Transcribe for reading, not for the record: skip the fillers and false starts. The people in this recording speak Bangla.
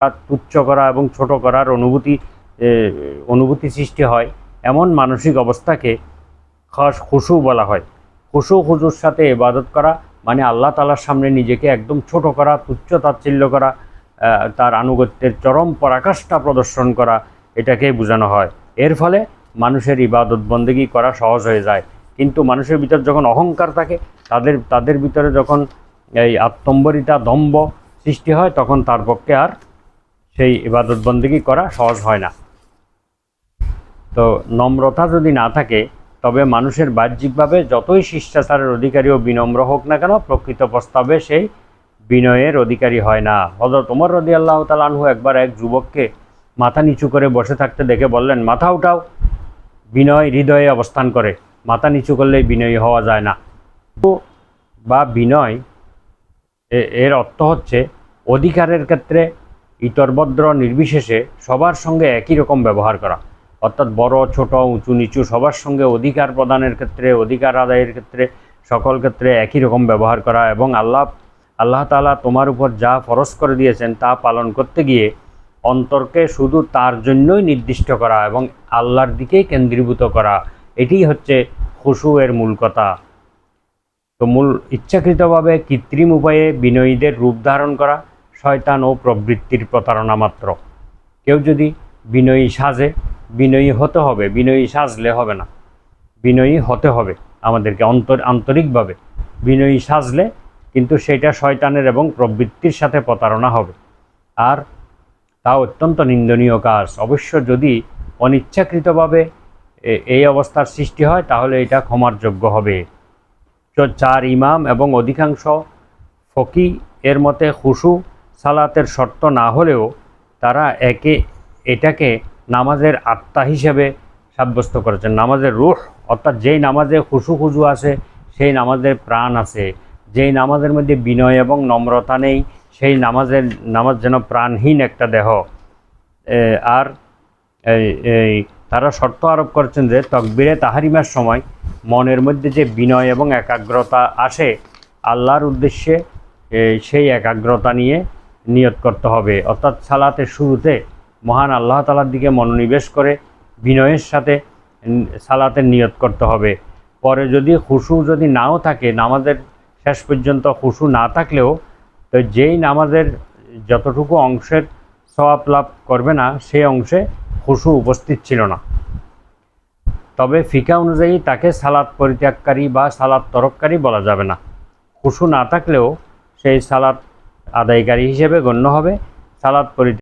তুচ্ছ করা এবং ছোট করার অনুভূতি সৃষ্টি হয়, এমন মানসিক অবস্থাকে খাস খুশু বলা হয়। খুজুর সাথে ইবাদত করা মানে আল্লাহ তাআলার সামনে নিজেকে একদম ছোট করা, তুচ্ছ তাচ্ছিল্য করা, তার আনুগত্যের চরম পরাকাষ্ঠা প্রদর্শন করা, এটাকেই বোঝানো হয়। এর ফলে মানুষের ইবাদত বন্দেগী করা সহজ হয়ে যায়। কিন্তু মানুষের ভিতর যখন অহংকার থাকে, তাদের ভিতরে যখন এই আত্মম্বরিতা দম্ভ সৃষ্টি হয়, তখন তার পক্ষে আর সেই ইবাদত বন্দেগী করা সহজ হয় না। তো নম্রতা যদি না থাকে, তবে মানুষের বাহ্যিকভাবে যতই শিষ্টাচারের অধিকারী ও বিনম্র হোক না কেন, প্রকৃত প্রস্তাবে সেই বিনয়ের অধিকারী হয় না। হযরত ওমর রাদিয়াল্লাহু তাআলা আনহু একবার এক যুবককে মাথা নিচু করে বসে থাকতে দেখে বললেন, মাথা উঠাও। বিনয় হৃদয়ে অবস্থান করে, মাথা নিচু করলেই বিনয়ী হওয়া যায় না। বা বিনয় এর অর্থ হচ্ছে অধিকারের ক্ষেত্রে ইতরভদ্র নির্বিশেষে সবার সঙ্গে একই রকম ব্যবহার করা, অর্থাৎ বড় ছোট উঁচু নিচু সবার সঙ্গে অধিকার প্রদানের ক্ষেত্রে, অধিকার আদায়ের ক্ষেত্রে, সকল ক্ষেত্রে একই রকম ব্যবহার করা, এবং আল্লাহ তাআলা তোমার উপর যা ফরজ করে দিয়েছেন তা পালন করতে গিয়ে অন্তরকে শুধু তার জন্যই নির্দিষ্ট করা এবং আল্লাহর দিকেই কেন্দ্রীভূত করা, এটিই হচ্ছে খুশু এর মূল কথা। তো মূল ইচ্ছাকৃতভাবে কৃত্রিম উপায়ে বিনয়ীদের রূপ ধারণ করা শয়তান ও প্রবৃত্তির প্রতারণা মাত্র। কেউ যদি বিনয়ী সাজে, বিনয়ী হতে হবে, বিনয়ী সাজলে হবে না, বিনয়ী হতে হবে আমাদেরকে আন্তরিকভাবে। বিনয়ী সাজলে কিন্তু সেটা শয়তানের এবং প্রবৃত্তির সাথে প্রতারণা হবে, আর তা অত্যন্ত নিন্দনীয় কাজ। অবশ্য যদি অনিচ্ছাকৃতভাবে এই অবস্থার সৃষ্টি হয়, তাহলে এটা ক্ষমার যোগ্য হবে। চার ইমাম এবং অধিকাংশ ফকি এর মতে খুশু সালাতের শর্ত না হলেও তারা এটাকে নামাজের আত্মা হিসেবে সাব্যস্ত করেছেন। নামাজের রূহ, অর্থাৎ যেই নামাজে খুশু আছে সেই নামাজের প্রাণ আছে। যেই নামাজের মধ্যে বিনয় এবং নম্রতা নেই, সেই নামাজ যেন প্রাণহীন একটা দেহ। আর তারা শর্ত আরোপ করছেন যে তাকবীরে তাহরিমার সময় মনের মধ্যে যে বিনয় এবং একাগ্রতা আসে, আল্লাহর উদ্দেশ্যে সেই একাগ্রতা নিয়ে নিয়ত করতে হবে। অর্থাৎ সালাতের শুরুতে মহান আল্লাহ তাআলার দিকে মনোনিবেশ করে বিনয়ের সাথে সালাতের নিয়ত করতে হবে। পরে যদি খুশু যদি নাও থাকে, নামাজের শেষ পর্যন্ত খুশু না থাকলেও, তো যেই নামাজের যতটুকু অংশের সওয়াব লাভ করবে না, সেই অংশে খুশু উপস্থিত ছিল না, তবে ফিকা অনুযায়ী তাকে সালাত পরিত্যাগকারী বা সালাত তরককারী বলা যাবে না। খুশু না থাকলেও সেই সালাত আদায়কারী হিসেবে গণ্য হবে। সালাত